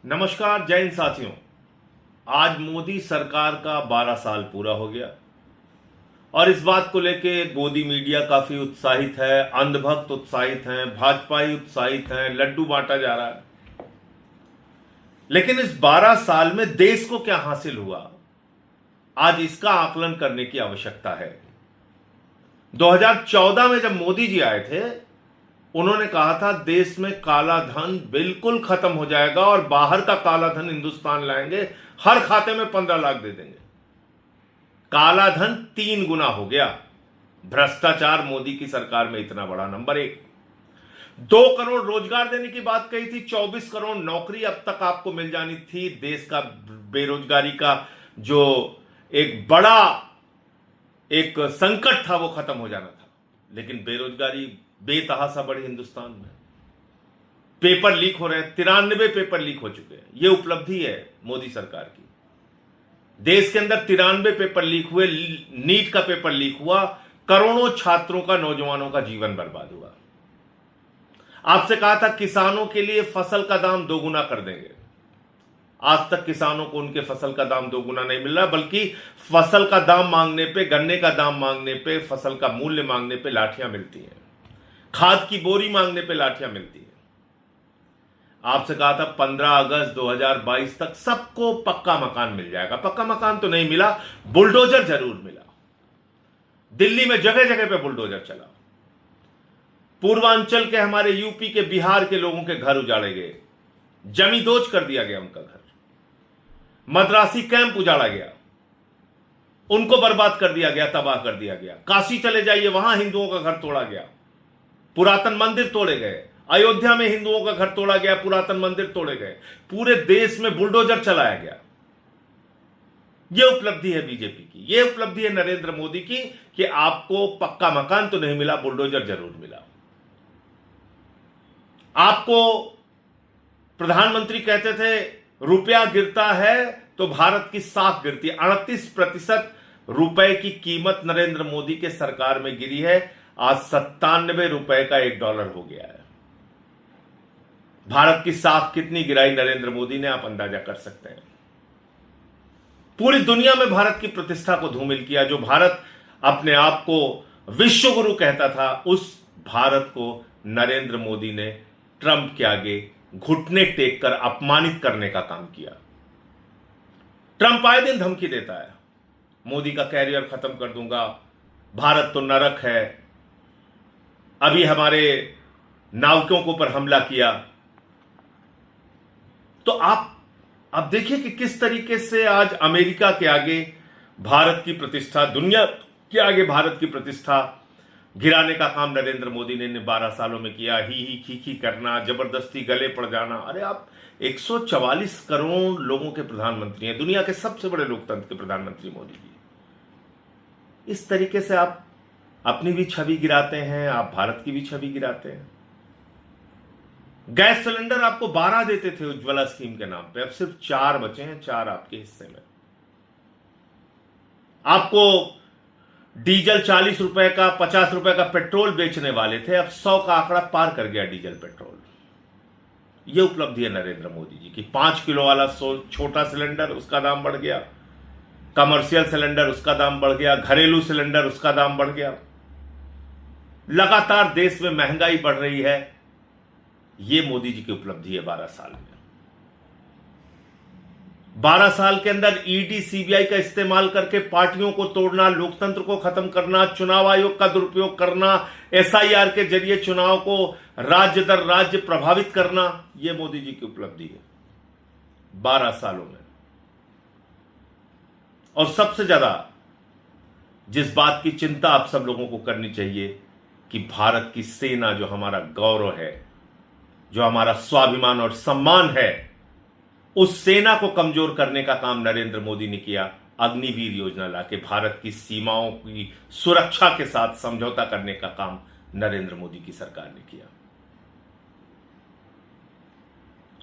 नमस्कार, जय हिंद साथियों। आज मोदी सरकार का 12 साल पूरा हो गया और इस बात को लेके मोदी मीडिया काफी उत्साहित है, अंधभक्त उत्साहित हैं, भाजपाई उत्साहित हैं, लड्डू बांटा जा रहा है। लेकिन इस 12 साल में देश को क्या हासिल हुआ, आज इसका आकलन करने की आवश्यकता है। 2014 में जब मोदी जी आए थे, उन्होंने कहा था देश में काला धन बिल्कुल खत्म हो जाएगा और बाहर का काला धन हिंदुस्तान लाएंगे, हर खाते में 15 लाख दे देंगे। काला धन 3 गुना हो गया। भ्रष्टाचार मोदी की सरकार में इतना बड़ा। नंबर 1, 2 करोड़ रोजगार देने की बात कही थी, 24 करोड़ नौकरी अब तक आपको मिल जानी थी। देश का बेरोजगारी का जो एक बड़ा एक संकट था वो खत्म हो जाना था, लेकिन बेरोजगारी बेतहासा बढ़ी हिंदुस्तान में। पेपर लीक हो रहे हैं, 93 पेपर लीक हो चुके हैं। यह उपलब्धि है मोदी सरकार की। देश के अंदर 93 पेपर लीक हुए, नीट का पेपर लीक हुआ, करोड़ों छात्रों का, नौजवानों का जीवन बर्बाद हुआ। आपसे कहा था किसानों के लिए फसल का दाम 2 गुना कर देंगे। आज तक किसानों को उनके फसल का दाम 2 गुना नहीं मिल रहा, बल्कि फसल का दाम मांगने पे, गन्ने का दाम मांगने पे, फसल का मूल्य मांगने पे लाठियां मिलती हैं, खाद की बोरी मांगने पे लाठियां मिलती है। आपसे कहा था 15 अगस्त 2022 तक सबको पक्का मकान मिल जाएगा। पक्का मकान तो नहीं मिला, बुलडोजर जरूर मिला। दिल्ली में जगह जगह पे बुलडोजर चला। पूर्वांचल के, हमारे यूपी के, बिहार के लोगों के घर उजाड़े गए, जमींदोज कर दिया गया उनका घर। मद्रासी कैंप उजाड़ा गया, उनको बर्बाद कर दिया गया, तबाह कर दिया गया। काशी चले जाइए, वहां हिंदुओं का घर तोड़ा गया, पुरातन मंदिर तोड़े गए। अयोध्या में हिंदुओं का घर तोड़ा गया, पुरातन मंदिर तोड़े गए। पूरे देश में बुलडोजर चलाया गया। यह उपलब्धि है बीजेपी की, यह उपलब्धि है नरेंद्र मोदी की कि आपको पक्का मकान तो नहीं मिला, बुलडोजर जरूर मिला। आपको प्रधानमंत्री कहते थे रुपया गिरता है तो भारत की साख गिरती है। 38% रुपए की कीमत नरेंद्र मोदी के सरकार में गिरी है। आज 97 रुपए का $1 हो गया है। भारत की साख कितनी गिराई नरेंद्र मोदी ने, आप अंदाजा कर सकते हैं। पूरी दुनिया में भारत की प्रतिष्ठा को धूमिल किया। जो भारत अपने आप को विश्व गुरु कहता था, उस भारत को नरेंद्र मोदी ने ट्रंप के आगे घुटने टेक कर अपमानित करने का काम किया। ट्रंप आए दिन धमकी देता है, मोदी का कैरियर खत्म कर दूंगा, भारत तो नरक है, अभी हमारे नाविकों के ऊपर हमला किया। तो आप देखिए कि किस तरीके से आज अमेरिका के आगे भारत की प्रतिष्ठा, दुनिया के आगे भारत की प्रतिष्ठा गिराने का काम नरेंद्र मोदी ने 12 सालों में किया। ही खी करना, जबरदस्ती गले पड़ जाना। अरे आप 144 करोड़ लोगों के प्रधानमंत्री हैं, दुनिया के सबसे बड़े लोकतंत्र के प्रधानमंत्री मोदी जी। इस तरीके से आप अपनी भी छवि गिराते हैं, आप भारत की भी छवि गिराते हैं। गैस सिलेंडर आपको 12 देते थे उज्ज्वला स्कीम के नाम पे, अब सिर्फ 4 बचे हैं, 4 आपके हिस्से में। आपको डीजल 40 रुपए का, 50 रुपए का पेट्रोल बेचने वाले थे, अब 100 का आंकड़ा पार कर गया डीजल पेट्रोल। यह उपलब्धि है नरेंद्र मोदी जी की। 5 किलो वाला छोटा सिलेंडर, उसका दाम बढ़ गया। कमर्शियल सिलेंडर, उसका दाम बढ़ गया। घरेलू सिलेंडर, उसका दाम बढ़ गया। लगातार देश में महंगाई बढ़ रही है। यह मोदी जी की उपलब्धि है 12 साल में। 12 साल के अंदर ईडी, सीबीआई का इस्तेमाल करके पार्टियों को तोड़ना, लोकतंत्र को खत्म करना, चुनाव आयोग का दुरुपयोग करना, एसआईआर के जरिए चुनाव को राज्य दर राज्य प्रभावित करना, यह मोदी जी की उपलब्धि है 12 सालों में। और सबसे ज्यादा जिस बात की चिंता आप सब लोगों को करनी चाहिए कि भारत की सेना, जो हमारा गौरव है, जो हमारा स्वाभिमान और सम्मान है, उस सेना को कमजोर करने का काम नरेंद्र मोदी ने किया। अग्निवीर योजना लाके भारत की सीमाओं की सुरक्षा के साथ समझौता करने का काम नरेंद्र मोदी की सरकार ने किया।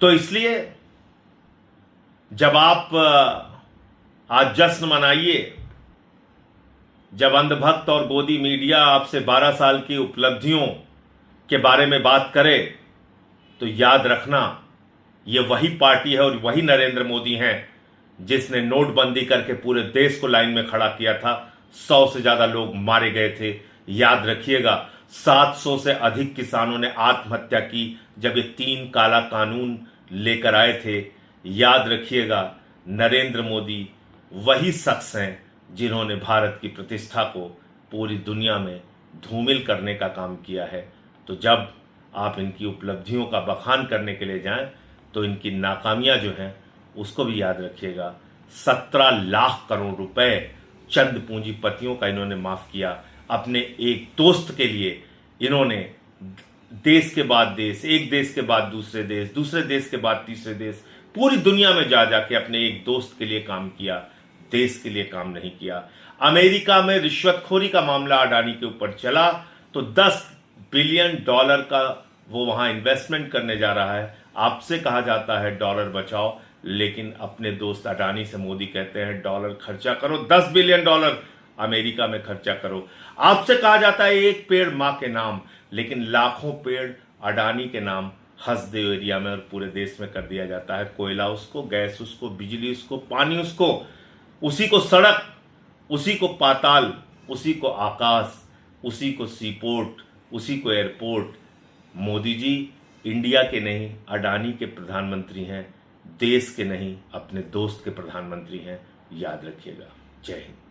तो इसलिए जब आप आज जश्न मनाइए, जब अंधभक्त और गोदी मीडिया आपसे 12 साल की उपलब्धियों के बारे में बात करे, तो याद रखना ये वही पार्टी है और वही नरेंद्र मोदी हैं जिसने नोटबंदी करके पूरे देश को लाइन में खड़ा किया था। 100 से ज्यादा लोग मारे गए थे। याद रखिएगा, 700 से अधिक किसानों ने आत्महत्या की जब ये 3 काला कानून लेकर आए थे। याद रखिएगा, नरेंद्र मोदी वही शख्स हैं जिन्होंने भारत की प्रतिष्ठा को पूरी दुनिया में धूमिल करने का काम किया है। तो जब आप इनकी उपलब्धियों का बखान करने के लिए जाएं तो इनकी नाकामियां जो हैं उसको भी याद रखिएगा। 17 लाख करोड़ रुपए चंद पूंजीपतियों का इन्होंने माफ किया। अपने एक दोस्त के लिए इन्होंने देश के बाद देश, एक देश के बाद दूसरे देश के बाद तीसरे देश, पूरी दुनिया में जा जाके अपने एक दोस्त के लिए काम किया, देश के लिए काम नहीं किया। अमेरिका में रिश्वतखोरी का मामला अडानी के ऊपर चला तो $10 बिलियन का वो वहां इन्वेस्टमेंट करने जा रहा है। आपसे कहा जाता है डॉलर बचाओ, लेकिन अपने दोस्त अडानी से मोदी कहते हैं डॉलर खर्चा करो, $10 बिलियन अमेरिका में खर्चा करो। आपसे कहा जाता है एक पेड़ मां के नाम, लेकिन लाखों पेड़ अडानी के नाम हसदेव एरिया में और पूरे देश में कर दिया जाता है। कोयला उसको, गैस उसको, बिजली उसको, पानी उसको, उसी को सड़क, उसी को पाताल, उसी को आकाश, उसी को सीपोर्ट, उसी को एयरपोर्ट। मोदी जी इंडिया के नहीं, अडानी के प्रधानमंत्री हैं, देश के नहीं, अपने दोस्त के प्रधानमंत्री हैं। याद रखिएगा। जय हिंद।